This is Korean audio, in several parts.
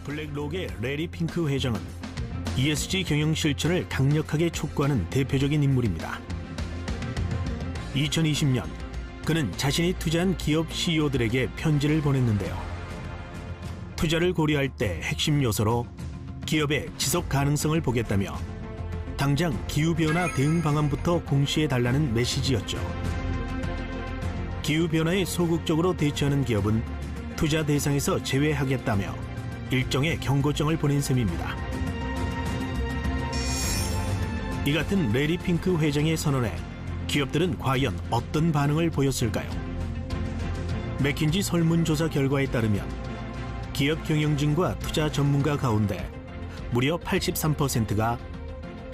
블랙록의 레리 핑크 회장은 ESG 경영 실천을 강력하게 촉구하는 대표적인 인물입니다. 2020년 그는 자신이 투자한 기업 CEO들에게 편지를 보냈는데요. 투자를 고려할 때 핵심 요소로 기업의 지속 가능성을 보겠다며 당장 기후변화 대응 방안부터 공시해달라는 메시지였죠. 기후변화에 소극적으로 대처하는 기업은 투자 대상에서 제외하겠다며 일종의 경고장을 보낸 셈입니다. 이 같은 레리 핑크 회장의 선언에 기업들은 과연 어떤 반응을 보였을까요? 맥킨지 설문조사 결과에 따르면 기업 경영진과 투자 전문가 가운데 무려 83%가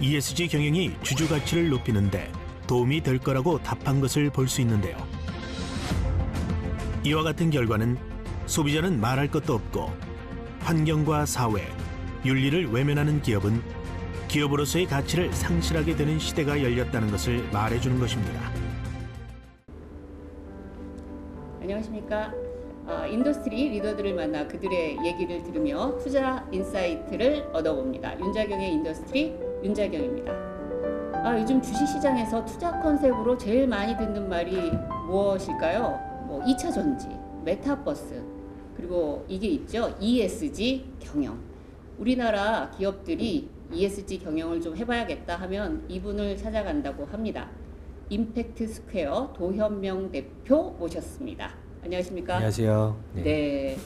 ESG 경영이 주주 가치를 높이는데 도움이 될 거라고 답한 것을 볼 수 있는데요. 이와 같은 결과는 소비자는 말할 것도 없고 환경과 사회, 윤리를 외면하는 기업은 기업으로서의 가치를 상실하게 되는 시대가 열렸다는 것을 말해주는 것입니다. 안녕하십니까. 인더스트리 리더들을 만나 그들의 얘기를 들으며 투자 인사이트를 얻어봅니다. 윤자경의 인더스트리 윤자경입니다. 요즘 주식시장에서 투자 컨셉으로 제일 많이 듣는 말이 무엇일까요? 2차 전지, 메타버스, 그리고 이게 있죠. ESG 경영. 우리나라 기업들이 ESG 경영을 좀 해봐야겠다 하면 이분을 찾아간다고 합니다. 임팩트 스퀘어 도현명 대표 모셨습니다. 안녕하십니까? 안녕하세요. 네.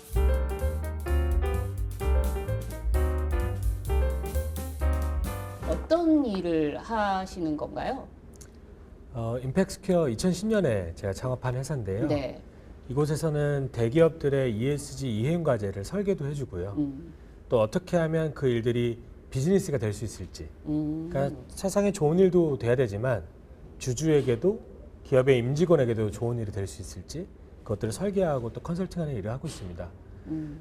어떤 일을 하시는 건가요? 임팩스퀘어 2010년에 제가 창업한 회사인데요. 네. 이곳에서는 대기업들의 ESG 이행 과제를 설계도 해주고요. 또 어떻게 하면 그 일들이 비즈니스가 될 수 있을지. 그러니까 세상에 좋은 일도 돼야 되지만 주주에게도 기업의 임직원에게도 좋은 일이 될 수 있을지 그것들을 설계하고 또 컨설팅하는 일을 하고 있습니다.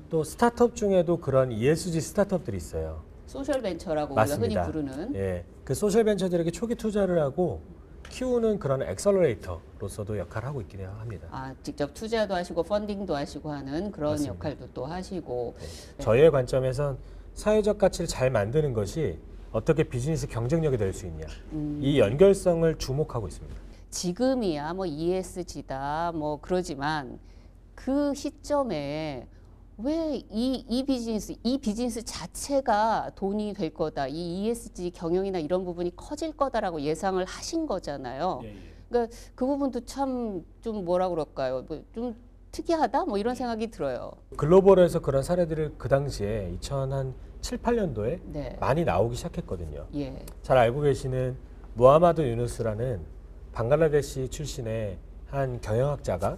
또 스타트업 중에도 그런 ESG 스타트업들이 있어요. 소셜 벤처라고 우리가 맞습니다. 흔히 부르는. 예, 그 소셜 벤처들에게 초기 투자를 하고 키우는 그런 액셀러레이터로서도 역할을 하고 있긴 합니다. 직접 투자도 하시고 펀딩도 하시고 하는 그런 맞습니다. 역할도 또 하시고. 네. 저희의 관점에선 사회적 가치를 잘 만드는 것이 어떻게 비즈니스 경쟁력이 될 수 있냐. 이 연결성을 주목하고 있습니다. 지금이야 ESG다 그러지만 그 시점에 왜 이 비즈니스 자체가 돈이 될 거다, 이 ESG 경영이나 이런 부분이 커질 거다라고 예상을 하신 거잖아요. 그러니까 그 부분도 참 좀 뭐라 그럴까요? 좀 특이하다 이런 생각이 들어요. 글로벌에서 그런 사례들을 그 당시에 2007, 8년도에 네. 많이 나오기 시작했거든요. 예. 잘 알고 계시는 무하마드 유누스라는 방글라데시 출신의 한 경제학자가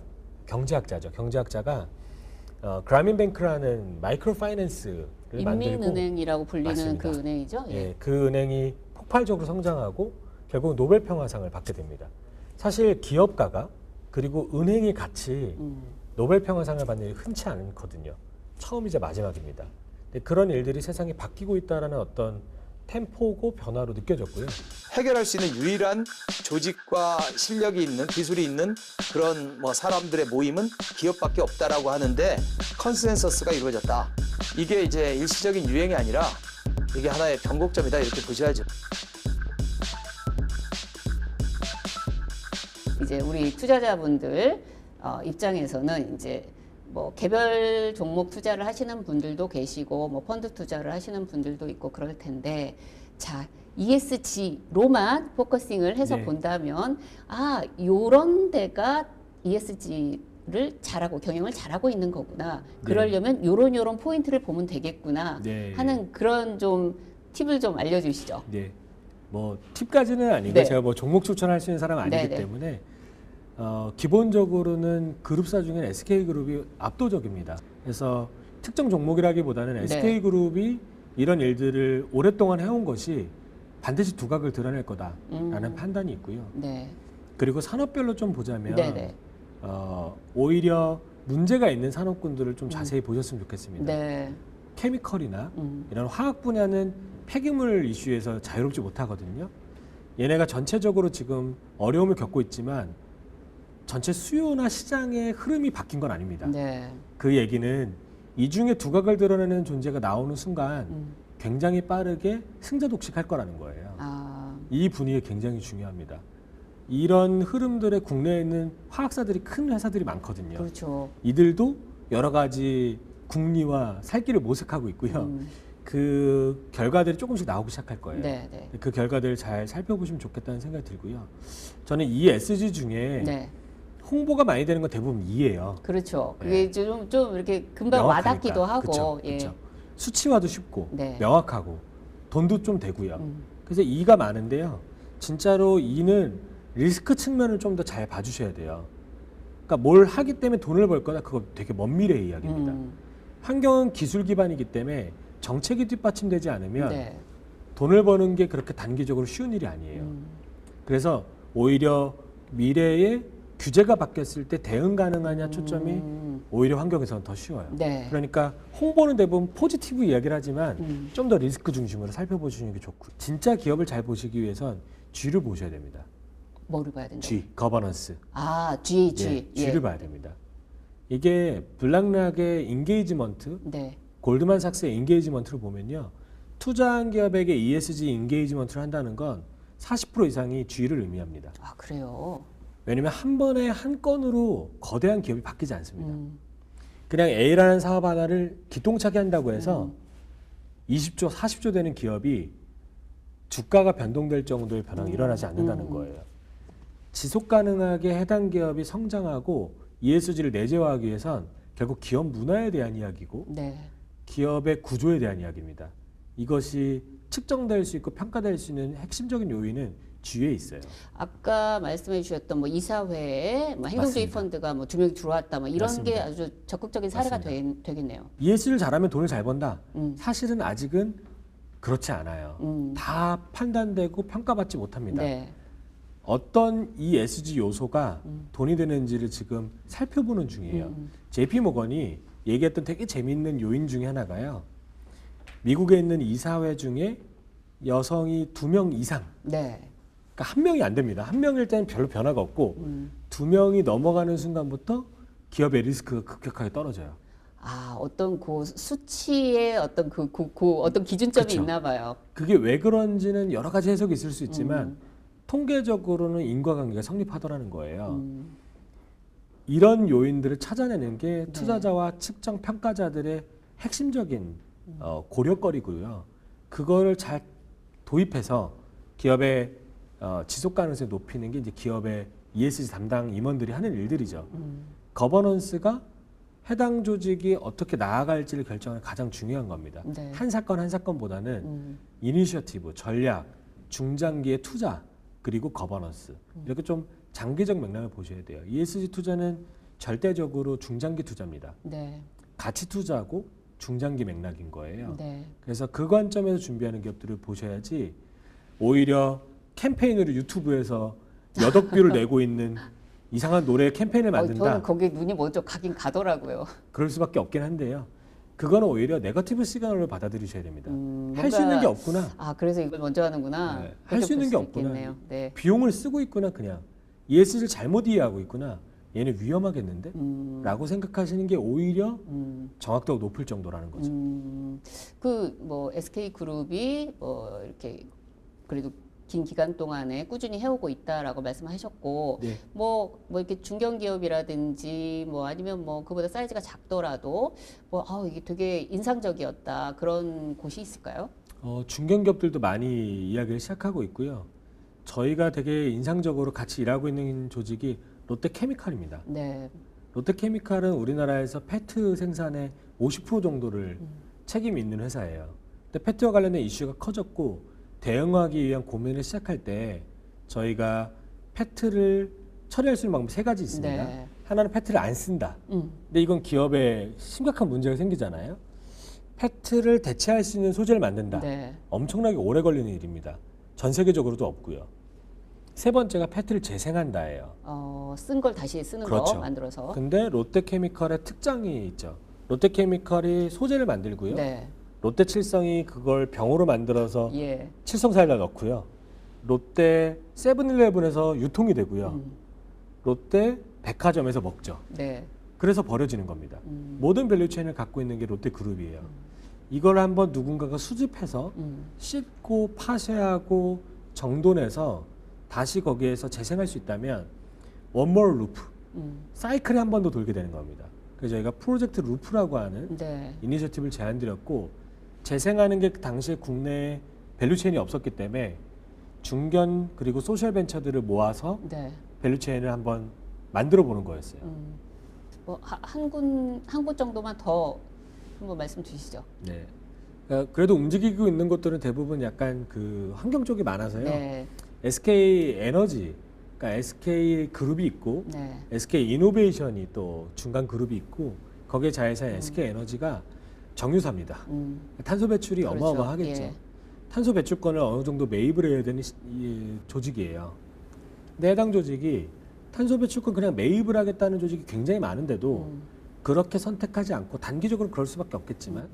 그라민뱅크라는 마이크로 파이낸스를 만들고 인민은행이라고 불리는 맞습니다. 그 은행이죠. 예, 그 은행이 폭발적으로 성장하고 결국 노벨 평화상을 받게 됩니다. 사실 기업가가 그리고 은행이 같이 노벨 평화상을 받는 일이 흔치 않거든요. 처음이자 마지막입니다. 근데 그런 일들이 세상이 바뀌고 있다는 어떤 템포고 변화로 느껴졌고요. 해결할 수 있는 유일한 조직과 실력이 있는 기술이 있는 그런 사람들의 모임은 기업밖에 없다라고 하는데 컨센서스가 이루어졌다. 이게 이제 일시적인 유행이 아니라 이게 하나의 변곡점이다 이렇게 보셔야죠. 이제 우리 투자자분들 입장에서는 이제 개별 종목 투자를 하시는 분들도 계시고 펀드 투자를 하시는 분들도 있고 그럴 텐데, 자, ESG로만 포커싱을 해서 네. 본다면 요런 데가 ESG를 잘하고 경영을 잘하고 있는 거구나. 그러려면 요런 포인트를 보면 되겠구나 네. 하는 그런 좀 팁을 좀 알려주시죠. 네. 팁까지는 아니고 네. 제가 종목 추천할 수 있는 사람은 아니기 네네. 때문에 기본적으로는 그룹사 중에 SK그룹이 압도적입니다. 그래서 특정 종목이라기보다는 SK그룹이 이런 일들을 오랫동안 해온 것이 반드시 두각을 드러낼 거다라는 판단이 있고요. 네. 그리고 산업별로 좀 보자면 네네. 오히려 문제가 있는 산업군들을 좀 자세히 보셨으면 좋겠습니다. 네. 케미컬이나 이런 화학 분야는 폐기물 이슈에서 자유롭지 못하거든요. 얘네가 전체적으로 지금 어려움을 겪고 있지만 전체 수요나 시장의 흐름이 바뀐 건 아닙니다. 네. 그 얘기는 이 중에 두각을 드러내는 존재가 나오는 순간 굉장히 빠르게 승자 독식할 거라는 거예요. 아, 이 분위기가 굉장히 중요합니다. 이런 흐름들에 국내에 있는 화학사들이 큰 회사들이 많거든요. 그렇죠. 이들도 여러 가지 국리와 살 길을 모색하고 있고요. 그 결과들이 조금씩 나오기 시작할 거예요. 네, 네. 그 결과들을 잘 살펴보시면 좋겠다는 생각이 들고요. 저는 이 SG 중에 네. 홍보가 많이 되는 건 대부분 이예요. 그렇죠. 네. 이게 좀 이렇게 금방 명확하니까. 와닿기도 하고, 그쵸, 예. 그쵸. 수치화도 쉽고 네. 명확하고 돈도 좀 되고요. 그래서 이가 많은데요. 진짜로 이는 리스크 측면을 좀 더 잘 봐주셔야 돼요. 그러니까 뭘 하기 때문에 돈을 벌 거다 그거 되게 먼 미래의 이야기입니다. 환경은 기술 기반이기 때문에 정책이 뒷받침되지 않으면 네. 돈을 버는 게 그렇게 단기적으로 쉬운 일이 아니에요. 그래서 오히려 미래에 규제가 바뀌었을 때 대응 가능하냐 초점이 오히려 환경에서는 더 쉬워요. 네. 그러니까 홍보는 대부분 포지티브 이야기를 하지만 좀 더 리스크 중심으로 살펴보시는 게 좋고 진짜 기업을 잘 보시기 위해선 G를 보셔야 됩니다. 뭐를 봐야 된다? G, 거버넌스. 아, G. G를 봐야 됩니다. 이게 블락락의 인게이지먼트, 네. 골드만삭스의 인게이지먼트를 보면요. 투자한 기업에게 ESG 인게이지먼트를 한다는 건 40% 이상이 G를 의미합니다. 아, 그래요. 왜냐하면 한 번에 한 건으로 거대한 기업이 바뀌지 않습니다. 그냥 A라는 사업 하나를 기똥차게 한다고 해서 20조, 40조 되는 기업이 주가가 변동될 정도의 변화가 일어나지 않는다는 거예요. 지속 가능하게 해당 기업이 성장하고 ESG를 내재화하기 위해선 결국 기업 문화에 대한 이야기고 네. 기업의 구조에 대한 이야기입니다. 이것이 측정될 수 있고 평가될 수 있는 핵심적인 요인은 G에 있어요. 아까 말씀해 주셨던 뭐 이사회에 뭐 행동주의 맞습니다. 펀드가 뭐 2명이 들어왔다 뭐 이런 게 맞습니다. 아주 적극적인 사례가 되겠네요. ESG를 잘하면 돈을 잘 번다. 사실은 아직은 그렇지 않아요. 다 판단되고 평가받지 못합니다. 네. 어떤 ESG 요소가 돈이 되는지를 지금 살펴보는 중이에요. JP모건이 얘기했던 되게 재미있는 요인 중에 하나가요. 미국에 있는 이사회 중에 여성이 2명 이상, 네. 그러니까 1명이 안 됩니다. 1명일 때는 별로 변화가 없고 2명이 넘어가는 순간부터 기업의 리스크가 급격하게 떨어져요. 아, 어떤 그 수치의 어떤 그 어떤 기준점이 그쵸. 있나 봐요. 그게 왜 그런지는 여러 가지 해석이 있을 수 있지만 통계적으로는 인과관계가 성립하더라는 거예요. 이런 요인들을 찾아내는 게 투자자와 측정 평가자들의 핵심적인 고려거리고요. 그거를 잘 도입해서 기업의 지속 가능성을 높이는 게 이제 기업의 ESG 담당 임원들이 하는 일들이죠. 거버넌스가 해당 조직이 어떻게 나아갈지를 결정하는 가장 중요한 겁니다. 네. 한 사건 한 사건보다는 이니셔티브, 전략, 중장기의 투자, 그리고 거버넌스 이렇게 좀 장기적 맥락을 보셔야 돼요. ESG 투자는 절대적으로 중장기 투자입니다. 네. 가치 투자고 중장기 맥락인 거예요. 네. 그래서 그 관점에서 준비하는 기업들을 보셔야지 오히려 캠페인으로 유튜브에서 몇 억 뷰를 내고 있는 이상한 노래 캠페인을 만든다. 저는 거기에 눈이 먼저 가긴 가더라고요. 그럴 수밖에 없긴 한데요. 그거는 오히려 네거티브 시그널로 받아들이셔야 됩니다. 할 수 뭔가- 있는 게 없구나. 아, 그래서 이걸 먼저 하는구나. 네, 할 수 있는 게 없구나. 있겠네요. 네. 비용을 쓰고 있구나 그냥. ESG를 잘못 이해하고 있구나. 얘는 위험하겠는데? 라고 생각하시는 게 오히려 정확도가 높을 정도라는 거죠. 그 뭐 SK 그룹이 뭐 이렇게 그래도 긴 기간 동안에 꾸준히 해오고 있다라고 말씀하셨고, 네. 뭐 이렇게 중견 기업이라든지 뭐 아니면 뭐 그보다 사이즈가 작더라도 뭐 이게 되게 인상적이었다 그런 곳이 있을까요? 중견기업들도 많이 이야기를 시작하고 있고요. 저희가 되게 인상적으로 같이 일하고 있는 조직이 롯데케미칼입니다. 네. 롯데케미칼은 우리나라에서 페트 생산의 50% 정도를 책임 있는 회사예요. 근데 페트와 관련된 이슈가 커졌고 대응하기 위한 고민을 시작할 때 저희가 페트를 처리할 수 있는 방법이 3가지 있습니다. 네. 하나는 페트를 안 쓴다. 근데 이건 기업에 심각한 문제가 생기잖아요. 페트를 대체할 수 있는 소재를 만든다. 네. 엄청나게 오래 걸리는 일입니다. 전 세계적으로도 없고요. 3번째가 페트를 재생한다예요. 쓴 걸 다시 쓰는 그렇죠. 거 만들어서. 근데 롯데케미칼의 특장이 있죠. 롯데케미칼이 소재를 만들고요. 네. 롯데칠성이 그걸 병으로 만들어서 예. 칠성사에다 넣고요. 롯데 세븐일레븐에서 유통이 되고요. 롯데 백화점에서 먹죠. 네. 그래서 버려지는 겁니다. 모든 밸류체인을 갖고 있는 게 롯데그룹이에요. 이걸 한번 누군가가 수집해서 씻고 파쇄하고 정돈해서 다시 거기에서 재생할 수 있다면 one more loop, 사이클이 한 번 더 돌게 되는 겁니다. 그래서 저희가 프로젝트 루프라고 하는 네. 이니셔티브를 제안드렸고, 재생하는 게 그 당시에 국내에 밸류체인이 없었기 때문에 중견 그리고 소셜 벤처들을 모아서 네. 밸류체인을 한번 만들어 보는 거였어요. 뭐 한 군 정도만 더 한번 말씀 주시죠. 네. 그래도 움직이고 있는 것들은 대부분 약간 그 환경 쪽이 많아서요. 네. SK 에너지, 그러니까 SK 그룹이 있고 네. SK 이노베이션이 또 중간 그룹이 있고 거기에 자회사인 SK 에너지가 정유사입니다. 탄소 배출이 그렇죠. 어마어마하겠죠. 예. 탄소 배출권을 어느 정도 매입을 해야 되는 이 조직이에요. 근데 해당 조직이 탄소 배출권 그냥 매입을 하겠다는 조직이 굉장히 많은데도 그렇게 선택하지 않고 단기적으로 그럴 수밖에 없겠지만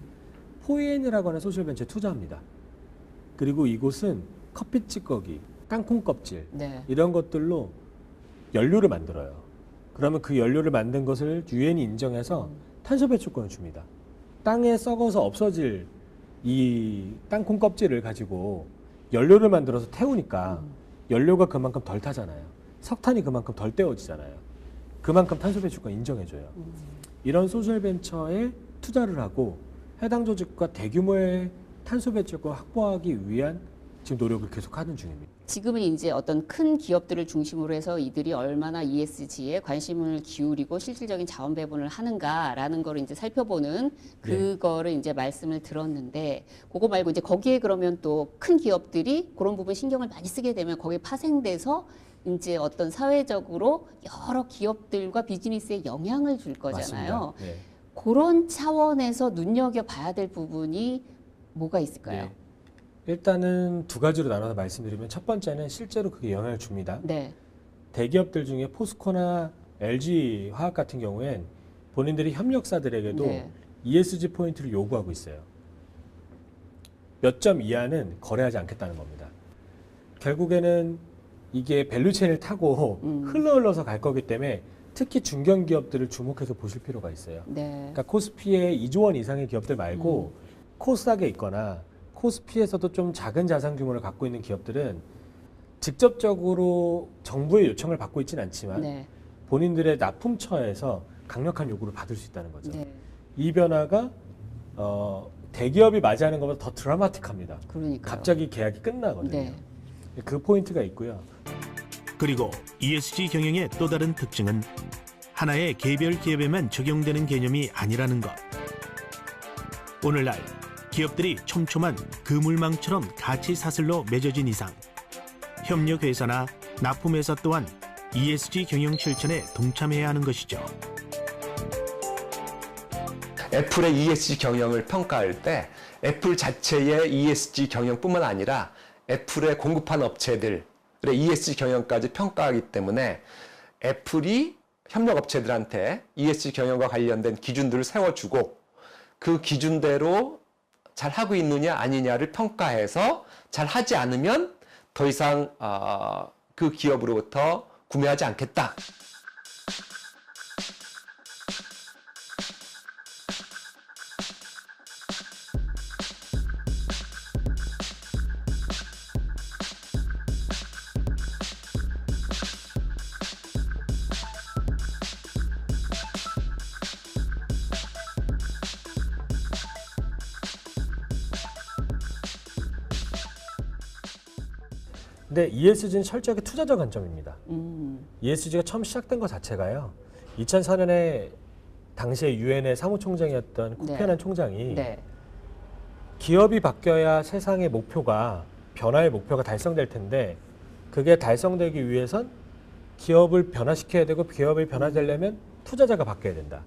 포이엔이라고 하는 소셜벤처에 투자합니다. 그리고 이곳은 커피 찌꺼기, 땅콩 껍질 네. 이런 것들로 연료를 만들어요. 그러면 그 연료를 만든 것을 유엔이 인정해서 탄소 배출권을 줍니다. 땅에 썩어서 없어질 이 땅콩 껍질을 가지고 연료를 만들어서 태우니까 연료가 그만큼 덜 타잖아요. 석탄이 그만큼 덜 떼어지잖아요. 그만큼 탄소 배출권 인정해줘요. 이런 소셜 벤처에 투자를 하고 해당 조직과 대규모의 탄소 배출권 확보하기 위한 지금 노력을 계속하는 중입니다. 지금은 이제 어떤 큰 기업들을 중심으로 해서 이들이 얼마나 ESG에 관심을 기울이고 실질적인 자원 배분을 하는가라는 거를 이제 살펴보는 그거를 이제 말씀을 들었는데, 그거 말고 이제 거기에 그러면 또 큰 기업들이 그런 부분 신경을 많이 쓰게 되면 거기에 파생돼서 이제 어떤 사회적으로 여러 기업들과 비즈니스에 영향을 줄 거잖아요. 맞습니다. 네. 그런 차원에서 눈여겨봐야 될 부분이 뭐가 있을까요? 네. 일단은 두 가지로 나눠서 말씀드리면 첫 번째는 실제로 그게 영향을 줍니다. 네. 대기업들 중에 포스코나 LG 화학 같은 경우엔 본인들이 협력사들에게도 네. ESG 포인트를 요구하고 있어요. 몇 점 이하는 거래하지 않겠다는 겁니다. 결국에는 이게 밸류체인을 타고 흘러서 갈 거기 때문에 특히 중견기업들을 주목해서 보실 필요가 있어요. 네. 그러니까 코스피의 2조 원 이상의 기업들 말고 코스닥에 있거나 코스피에서도 좀 작은 자산 규모를 갖고 있는 기업들은 직접적으로 정부의 요청을 받고 있지는 않지만 네. 본인들의 납품처에서 강력한 요구를 받을 수 있다는 거죠. 네. 이 변화가 대기업이 맞이하는 것보다 더 드라마틱합니다. 그러니까요. 갑자기 계약이 끝나거든요. 네. 그 포인트가 있고요. 그리고 ESG 경영의 또 다른 특징은 하나의 개별 기업에만 적용되는 개념이 아니라는 것. 오늘날 기업들이 촘촘한 그물망처럼 가치 사슬로 맺어진 이상 협력회사나 납품회사 또한 ESG 경영 실천에 동참해야 하는 것이죠. 애플의 ESG 경영을 평가할 때 애플 자체의 ESG 경영뿐만 아니라 애플에 공급한 업체들의 ESG 경영까지 평가하기 때문에 애플이 협력업체들한테 ESG 경영과 관련된 기준들을 세워주고 그 기준대로 잘 하고 있느냐 아니냐를 평가해서 잘 하지 않으면 더 이상 그 기업으로부터 구매하지 않겠다. 근데 ESG는 철저하게 투자적 관점입니다. ESG가 처음 시작된 것 자체가요. 2004년에 당시에 유엔의 사무총장이었던 코피아난 총장이 네. 기업이 바뀌어야 세상의 목표가 변화의 목표가 달성될 텐데 그게 달성되기 위해선 기업을 변화시켜야 되고 기업이 변화되려면 투자자가 바뀌어야 된다.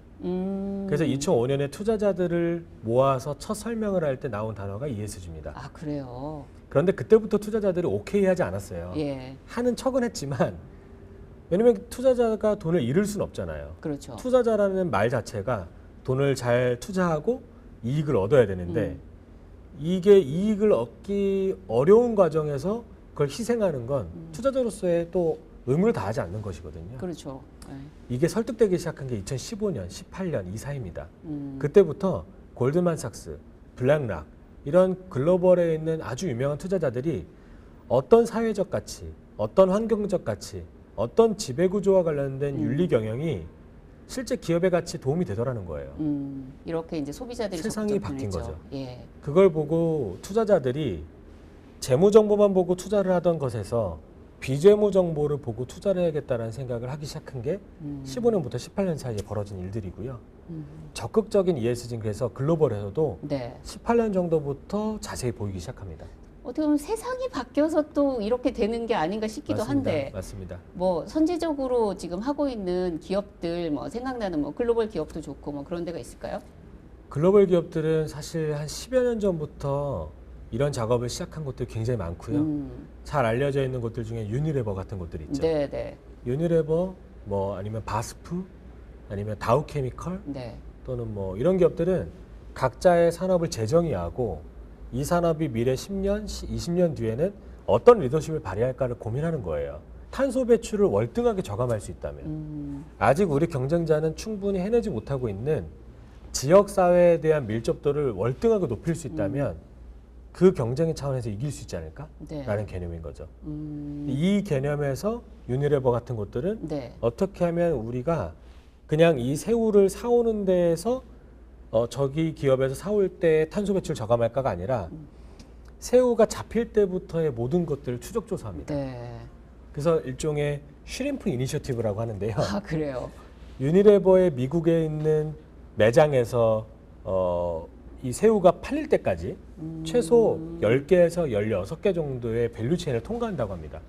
그래서 2005년에 투자자들을 모아서 첫 설명을 할 때 나온 단어가 ESG입니다. 아, 그래요. 그런데 그때부터 투자자들이 오케이 하지 않았어요. 예. 하는 척은 했지만 왜냐면 투자자가 돈을 잃을 수는 없잖아요. 그렇죠. 투자자라는 말 자체가 돈을 잘 투자하고 이익을 얻어야 되는데 이게 이익을 얻기 어려운 과정에서 그걸 희생하는 건 투자자로서의 또 의무를 다하지 않는 것이거든요. 그렇죠. 네. 이게 설득되기 시작한 게 2015년, 18년 이 사이입니다. 그때부터 골드만삭스, 블랙락 이런 글로벌에 있는 아주 유명한 투자자들이 어떤 사회적 가치, 어떤 환경적 가치, 어떤 지배구조와 관련된 윤리 경영이 실제 기업의 가치에 도움이 되더라는 거예요. 이렇게 이제 소비자들이 세상이 적극 바뀐 변했죠. 거죠. 예. 그걸 보고 투자자들이 재무 정보만 보고 투자를 하던 것에서 비재무 정보를 보고 투자를 해야겠다는 생각을 하기 시작한 게 15년부터 18년 사이에 벌어진 일들이고요. 적극적인 ESG는 그래서 글로벌에서도 네. 18년 정도부터 자세히 보이기 시작합니다. 어떻게 보면 세상이 바뀌어서 또 이렇게 되는 게 아닌가 싶기도 맞습니다. 한데 맞습니다. 뭐 선제적으로 지금 하고 있는 기업들 뭐 생각나는 뭐 글로벌 기업도 좋고 뭐 그런 데가 있을까요? 글로벌 기업들은 사실 한 10여 년 전부터 이런 작업을 시작한 곳들이 굉장히 많고요. 잘 알려져 있는 곳들 중에 유니레버 같은 곳들이 있죠. 네, 네. 유니레버, 뭐 아니면 바스프, 아니면 다우케미컬 네. 또는 뭐 이런 기업들은 각자의 산업을 재정의하고 이 산업이 미래 10년, 20년 뒤에는 어떤 리더십을 발휘할까를 고민하는 거예요. 탄소 배출을 월등하게 저감할 수 있다면 아직 우리 경쟁자는 충분히 해내지 못하고 있는 지역 사회에 대한 밀접도를 월등하게 높일 수 있다면 그 경쟁의 차원에서 이길 수 있지 않을까라는 네. 개념인 거죠. 이 개념에서 유니레버 같은 곳들은 네. 어떻게 하면 우리가 그냥 이 새우를 사오는 데에서 저기 기업에서 사올 때 탄소 배출 저감할까가 아니라 새우가 잡힐 때부터의 모든 것들을 추적 조사합니다. 네. 그래서 일종의 슈림프 이니셔티브라고 하는데요. 아, 그래요. 유니레버의 미국에 있는 매장에서 이 새우가 팔릴 때까지 최소 10개에서 16개 정도의 밸류체인을 통과한다고 합니다.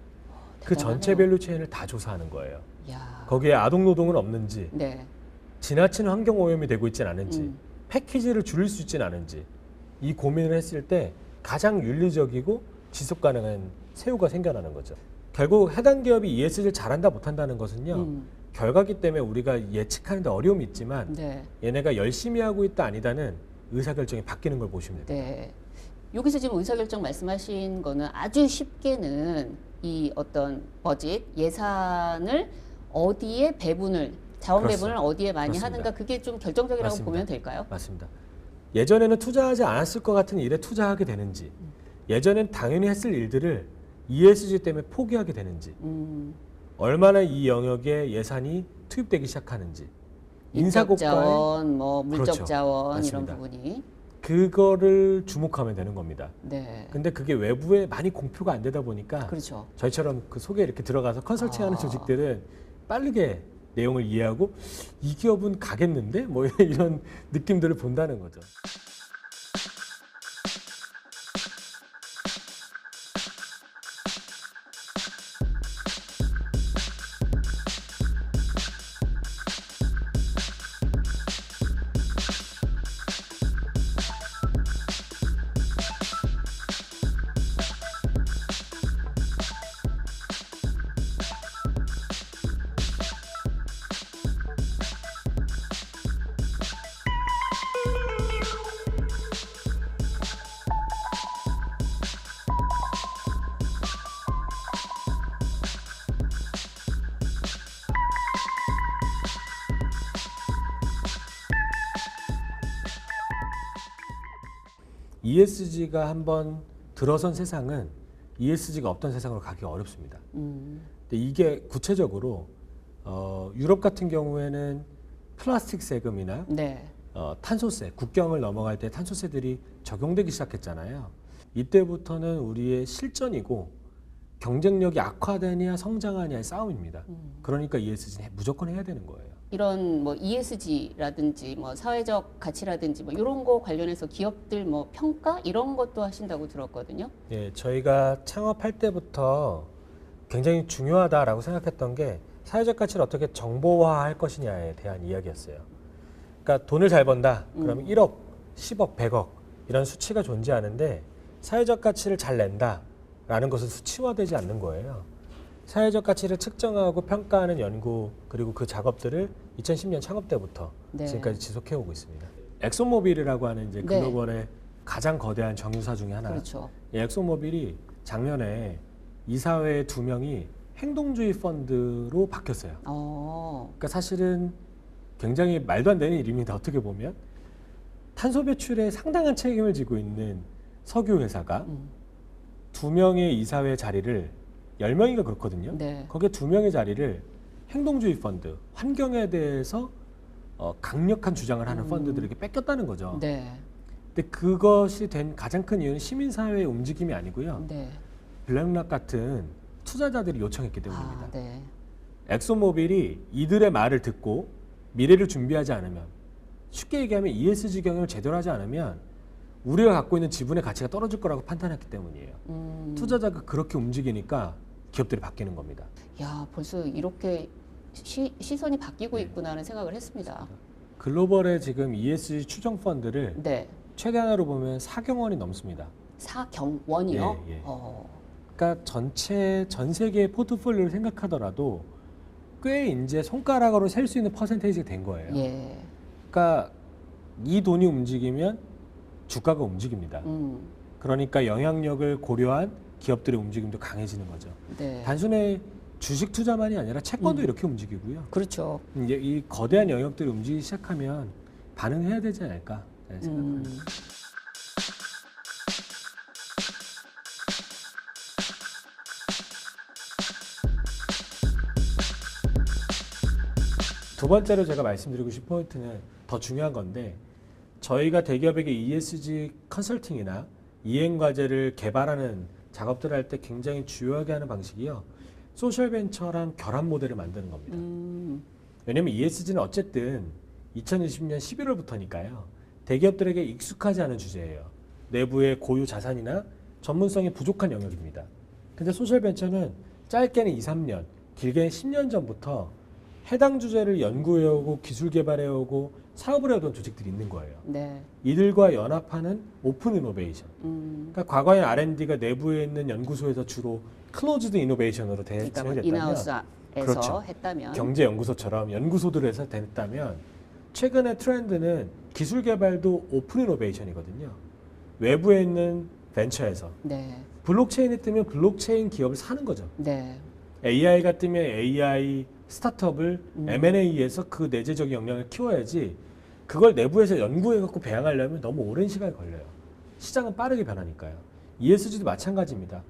그 전체 대단하네요. 밸류체인을 다 조사하는 거예요. 야. 거기에 아동노동은 없는지, 네. 지나친 환경오염이 되고 있진 않은지, 패키지를 줄일 수 있진 않은지 이 고민을 했을 때 가장 윤리적이고 지속가능한 새우가 생겨나는 거죠. 결국 해당 기업이 ESG를 잘한다 못한다는 것은요. 결과기 때문에 우리가 예측하는 데 어려움이 있지만 네. 얘네가 열심히 하고 있다 아니다는 의사결정이 바뀌는 걸 보시면 됩니다. 네. 여기서 지금 의사결정 말씀하신 거는 아주 쉽게는 이 어떤 버짓, 예산을 어디에 배분을, 자원 그렇습니다. 배분을 어디에 많이 그렇습니다. 하는가 그게 좀 결정적이라고 맞습니다. 보면 될까요? 맞습니다. 예전에는 투자하지 않았을 것 같은 일에 투자하게 되는지, 예전엔 당연히 했을 일들을 ESG 때문에 포기하게 되는지, 얼마나 이 영역에 예산이 투입되기 시작하는지, 인적 자원, 뭐 물적 그렇죠. 자원 이런 맞습니다. 부분이 그거를 주목하면 되는 겁니다. 네. 근데 그게 외부에 많이 공표가 안 되다 보니까 그렇죠. 저희처럼 그 속에 이렇게 들어가서 컨설팅하는 조직들은 빠르게 내용을 이해하고 이 기업은 가겠는데 뭐 이런 느낌들을 본다는 거죠. ESG가 한번 들어선 세상은 ESG가 없던 세상으로 가기 어렵습니다. 근데 이게 구체적으로 유럽 같은 경우에는 플라스틱 세금이나 네. 탄소세, 국경을 넘어갈 때 탄소세들이 적용되기 시작했잖아요. 이때부터는 우리의 실전이고 경쟁력이 악화되냐 성장하냐의 싸움입니다. 그러니까 ESG는 무조건 해야 되는 거예요. 이런 뭐 ESG라든지 뭐 사회적 가치라든지 뭐 이런 거 관련해서 기업들 뭐 평가 이런 것도 하신다고 들었거든요. 예, 저희가 창업할 때부터 굉장히 중요하다라고 생각했던 게 사회적 가치를 어떻게 정보화할 것이냐에 대한 이야기였어요. 그러니까 돈을 잘 번다. 그러면 1억, 10억, 100억 이런 수치가 존재하는데 사회적 가치를 잘 낸다라는 것은 수치화되지 않는 거예요. 사회적 가치를 측정하고 평가하는 연구 그리고 그 작업들을 2010년 창업 때부터 네. 지금까지 지속해오고 있습니다. 엑소모빌이라고 하는 이제 네. 글로벌의 가장 거대한 정유사 중에 하나. 그렇죠. 이 엑소모빌이 작년에 이사회 2명이 행동주의 펀드로 바뀌었어요. 어. 그러니까 사실은 굉장히 말도 안 되는 일입니다. 어떻게 보면 탄소 배출에 상당한 책임을 지고 있는 석유 회사가 2명의 이사회 자리를 10명인가 그렇거든요. 네. 거기에 2명의 자리를 행동주의 펀드, 환경에 대해서 강력한 주장을 하는 펀드들에게 뺏겼다는 거죠. 네. 근데 그것이 된 가장 큰 이유는 시민사회의 움직임이 아니고요. 네. 블랙락 같은 투자자들이 요청했기 때문입니다. 아, 네. 엑소모빌이 이들의 말을 듣고 미래를 준비하지 않으면, 쉽게 얘기하면 ESG 경영을 제대로 하지 않으면 우리가 갖고 있는 지분의 가치가 떨어질 거라고 판단했기 때문이에요. 투자자가 그렇게 움직이니까 기업들이 바뀌는 겁니다. 야, 벌써 이렇게 시선이 바뀌고 있구나 하는 생각을 했습니다. 글로벌의 지금 ESG 추정 펀드를 네. 최대 하나로 보면 4경 원이 넘습니다. 4경원이요? 예, 예. 어. 그러니까 전 세계의 포트폴리오를 생각하더라도 꽤 이제 손가락으로 셀 수 있는 퍼센테이지가 된 거예요. 예. 그러니까 이 돈이 움직이면 주가가 움직입니다. 그러니까 영향력을 고려한 기업들의 움직임도 강해지는 거죠. 네. 단순히 주식 투자만이 아니라 채권도 이렇게 움직이고요. 그렇죠. 이제 이 거대한 영역들이 움직이기 시작하면 반응해야 되지 않을까 생각합니다. 두 번째로 제가 말씀드리고 싶은 포인트는 더 중요한 건데, 저희가 대기업에게 ESG 컨설팅이나 이행 과제를 개발하는 작업들을 할 때 굉장히 주요하게 하는 방식이요, 소셜 벤처랑 결합 모델을 만드는 겁니다. 왜냐하면 ESG는 어쨌든 2020년 11월부터니까요 대기업들에게 익숙하지 않은 주제예요. 내부의 고유 자산이나 전문성이 부족한 영역입니다. 근데 소셜 벤처는 짧게는 2, 3년, 길게는 10년 전부터 해당 주제를 연구해오고 기술 개발해오고 사업을 해오던 조직들이 있는 거예요. 네. 이들과 연합하는 오픈 이노베이션. 그러니까 과거에 R&D가 내부에 있는 연구소에서 주로 클로즈드 이노베이션으로 그러니까 진행됐다면, 인하우스에서 그렇죠. 했다면 경제연구소처럼 연구소들에서 됐다면, 최근의 트렌드는 기술 개발도 오픈 이노베이션이거든요. 외부에 있는 벤처에서 네. 블록체인이 뜨면 블록체인 기업을 사는 거죠. 네. AI가 뜨면 AI 스타트업을 M&A에서 그 내재적인 역량을 키워야지, 그걸 내부에서 연구해갖고 배양하려면 너무 오랜 시간이 걸려요. 시장은 빠르게 변하니까요. ESG도 마찬가지입니다.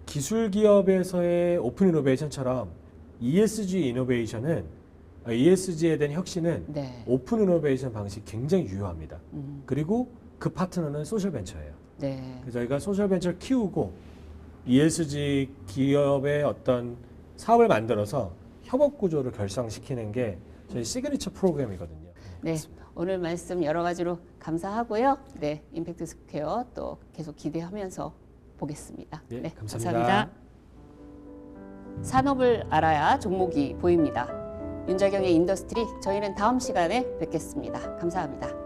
기술 기업에서의 오픈 이노베이션처럼 ESG 이노베이션은, ESG에 대한 혁신은 네. 오픈 이노베이션 방식이 굉장히 유효합니다. 그리고 그 파트너는 소셜 벤처예요. 네. 그래서 저희가 소셜 벤처를 키우고 ESG 기업의 어떤 사업을 만들어서 협업 구조를 결성시키는 게 저희 시그니처 프로그램이거든요. 네. 오늘 말씀 여러 가지로 감사하고요. 네. 임팩트 스퀘어 또 계속 기대하면서 보겠습니다. 네, 감사합니다. 산업을 알아야 종목이 보입니다. 윤자경의 인더스트리, 저희는 다음 시간에 뵙겠습니다. 감사합니다.